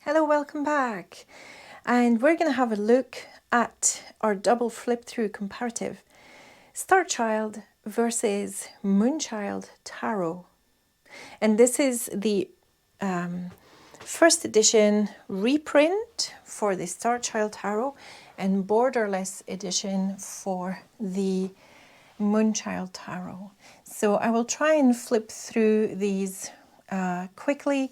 Hello, welcome back. And we're going to have a look at our double flip through comparative. Starchild versus Moonchild Tarot. And this is the first edition reprint for the Starchild Tarot and borderless edition for the Moonchild Tarot. So I will try and flip through these quickly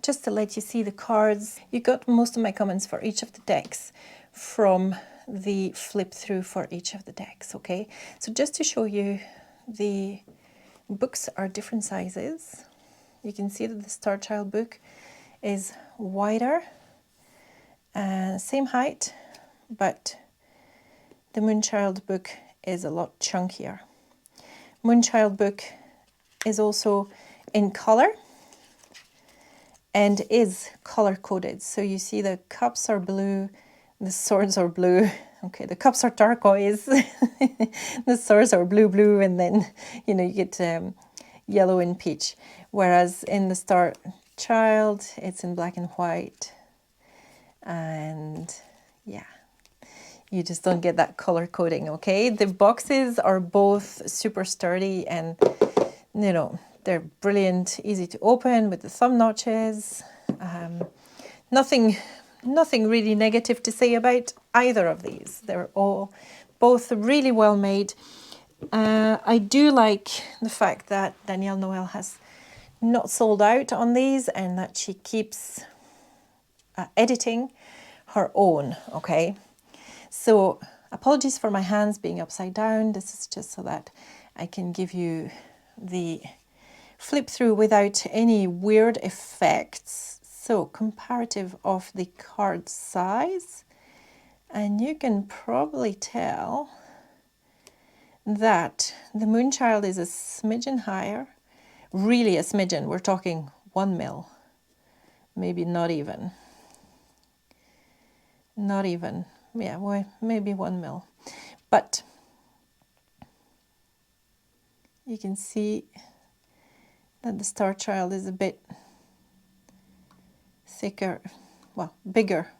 just to let you see the cards. You got most of my comments for each of the decks from the flip through for each of the decks, okay? So just to show you, the books are different sizes. You can see that the Starchild book is wider, same height, but the Moonchild book is a lot chunkier. Moonchild book is also in color and is color coded. So you see the cups are blue, the swords are blue. Okay, the cups are turquoise, the swords are blue, and then, you know, you get yellow and peach. Whereas in the Starchild, it's in black and white. And yeah, you just don't get that color coding, okay? The boxes are both super sturdy and, you know, they're brilliant, easy to open with the thumb notches. Nothing really negative to say about either of these. They're all both really well made. I do like the fact that Danielle Noel has not sold out on these and that she keeps editing her own, okay? So apologies for my hands being upside down. This is just so that I can give you the flip through without any weird effects. So comparative of the card size, and you can probably tell that the Moonchild is a smidgen higher, really a smidgen. We're talking 1 mil, maybe not even, yeah, well, maybe 1 mil, but you can see that the Starchild is a bit thicker, well, bigger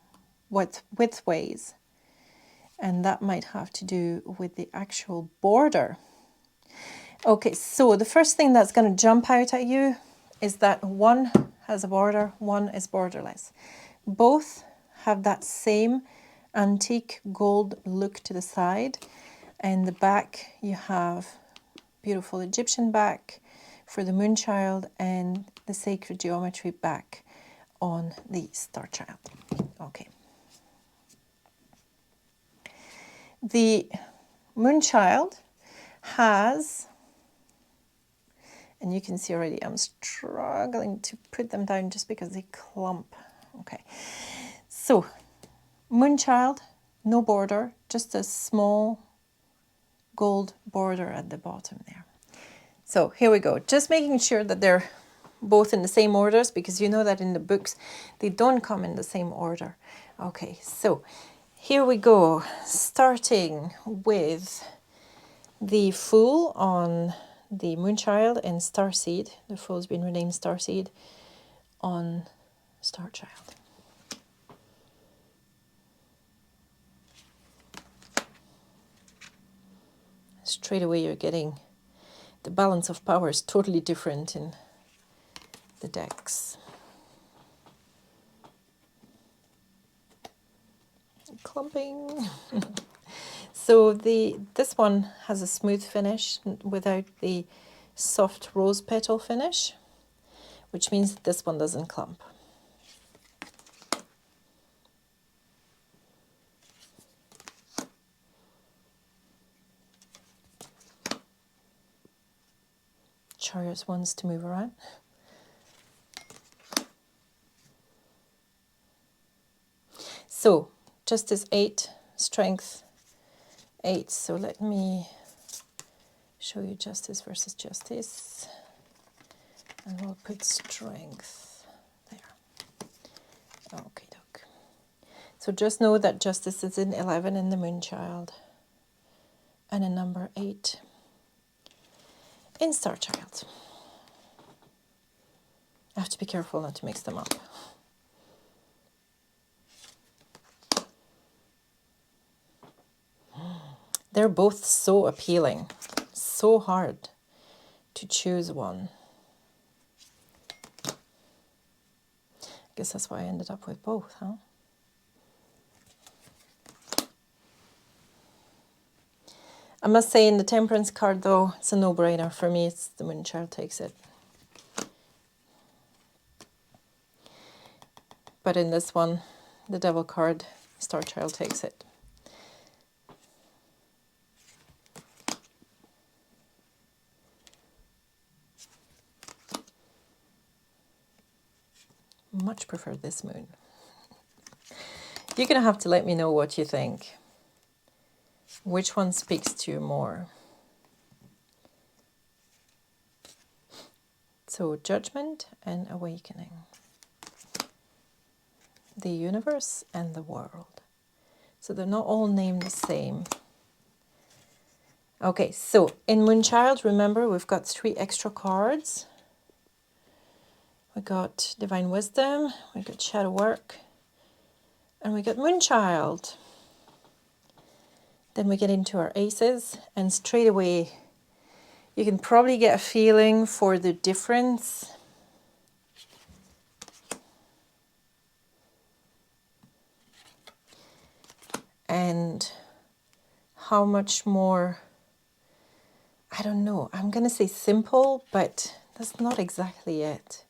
width-ways, and that might have to do with the actual border. Okay, so the first thing that's going to jump out at you is that one has a border, one is borderless. Both have that same antique gold look to the side, and the back you have beautiful Egyptian back for the Moonchild and the sacred geometry back on the Starchild. Okay. The Moonchild has, and you can see already I'm struggling to put them down just because they clump. Okay. So Moonchild, no border, just a small gold border at the bottom there. So here we go, just making sure that they're both in the same orders, because you know that in the books they don't come in the same order. Okay, so here we go, starting with the Fool on the Moonchild and Starseed. The Fool's been renamed Starseed on Starchild. Straight away you're getting the balance of power is totally different in the decks. Clumping. So this one has a smooth finish without the soft rose petal finish, which means that this one doesn't clump. Chariot wants to move around. So Justice 8, Strength 8. So let me show you Justice versus Justice. And we'll put Strength there. Okay, doke. So just know that Justice is in 11 in the Moonchild and a number 8 in Starchild. I have to be careful not to mix them up. they're both so appealing. So hard to choose one. I guess that's why I ended up with both, huh? I must say, in the Temperance card, though, it's a no-brainer. For me, it's the Moonchild takes it. But in this one, the Devil card, Starchild takes it. Much prefer this moon. You're going to have to let me know what you think. Which one speaks to you more? So, Judgment and Awakening. The Universe and the World. So they're not all named the same. Okay, so in Moonchild, remember, we've got 3 extra cards. We got Divine Wisdom, we got Shadow Work, and we got Moonchild. Then we get into our aces, and straight away you can probably get a feeling for the difference. And how much more, I don't know, I'm going to say simple, but that's not exactly it.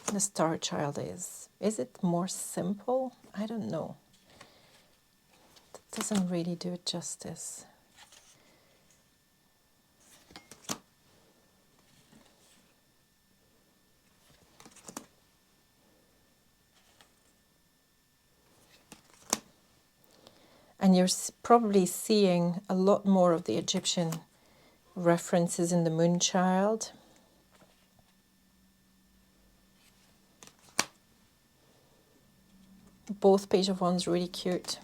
The Starchild is. Is it more simple? I don't know. That doesn't really do it justice. And you're probably seeing a lot more of the Egyptian references in the Moonchild. Both Page of Wands really cute.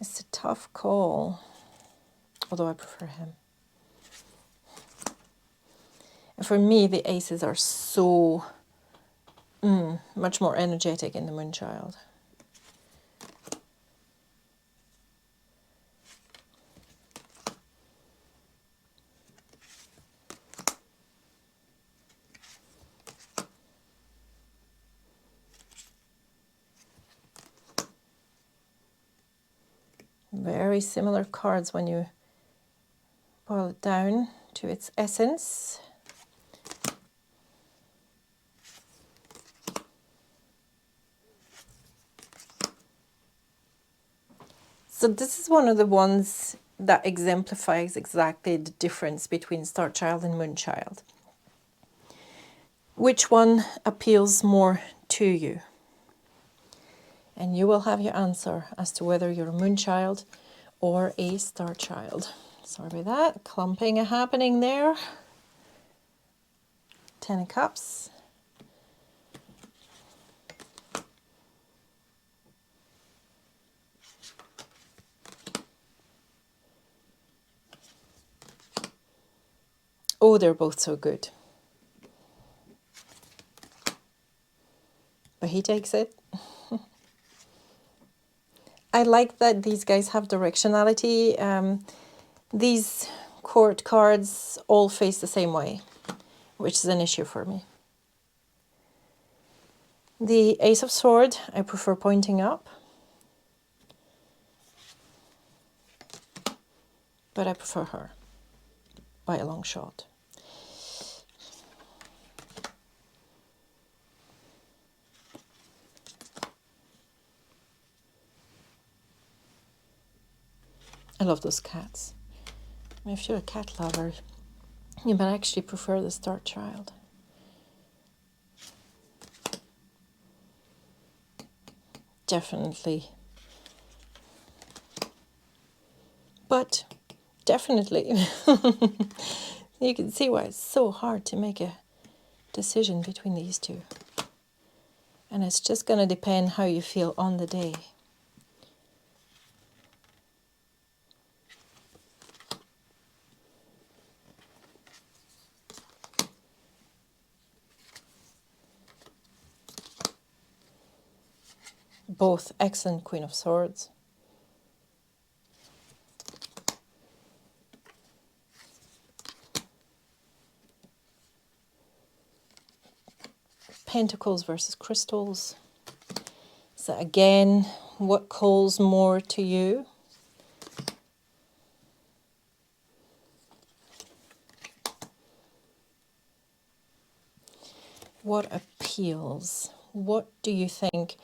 It's a tough call, although I prefer him. And for me, the aces are so much more energetic in the Moonchild. Very similar cards when you boil it down to its essence. So this is one of the ones that exemplifies exactly the difference between Starchild and Moonchild. Which one appeals more to you? And you will have your answer as to whether you're a Moonchild or a Starchild. Sorry about that, clumping happening there. 10 of Cups. Oh, they're both so good. But he takes it. I like that these guys have directionality. These court cards all face the same way, which is an issue for me. The Ace of Swords, I prefer pointing up. But I prefer her by a long shot. I love those cats. I mean, if you're a cat lover, you might actually prefer the Starchild. Definitely. But definitely. You can see why it's so hard to make a decision between these two. And it's just going to depend how you feel on the day. Both excellent Queen of Swords. Pentacles versus crystals. So again, what calls more to you? What appeals? What do you think?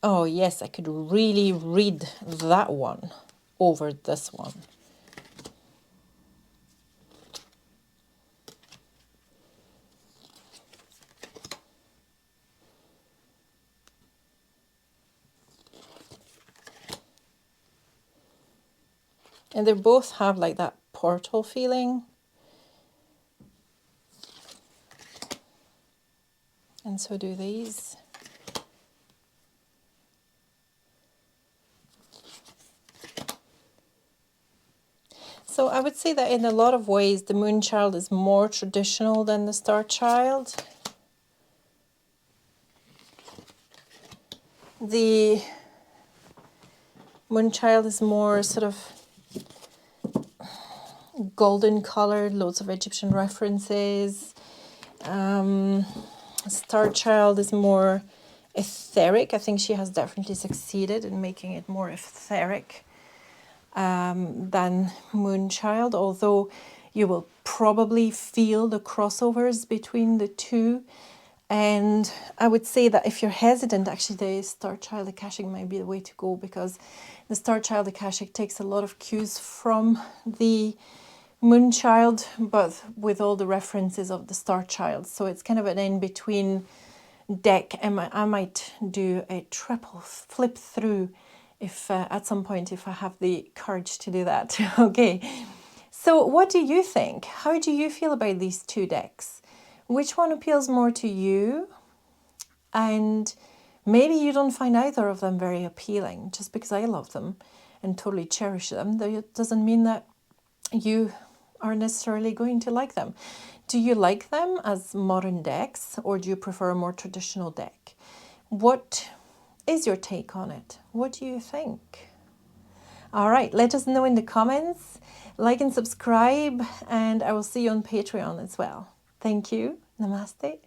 Oh yes, I could really read that one over this one. And they both have like that portal feeling. And so do these. So I would say that in a lot of ways, the Moonchild is more traditional than the Starchild. The Moonchild is more sort of golden colored, loads of Egyptian references. Starchild is more etheric. I think she has definitely succeeded in making it more etheric than Moonchild, although you will probably feel the crossovers between the two. And I would say that if you're hesitant, actually the Starchild Akashic might be the way to go, because the Starchild Akashic takes a lot of cues from the Moonchild, but with all the references of the Starchild. So it's kind of an in-between deck. And I might do a triple flip through if at some point, if I have the courage to do that. Okay. So what do you think? How do you feel about these two decks? Which one appeals more to you? And maybe you don't find either of them very appealing. Just because I love them and totally cherish them, that doesn't mean that you are necessarily going to like them. Do you like them as modern decks, or do you prefer a more traditional deck? What is your take on it? What do you think? All right, let us know in the comments. Like and subscribe, and I will see you on Patreon as well. Thank you. Namaste.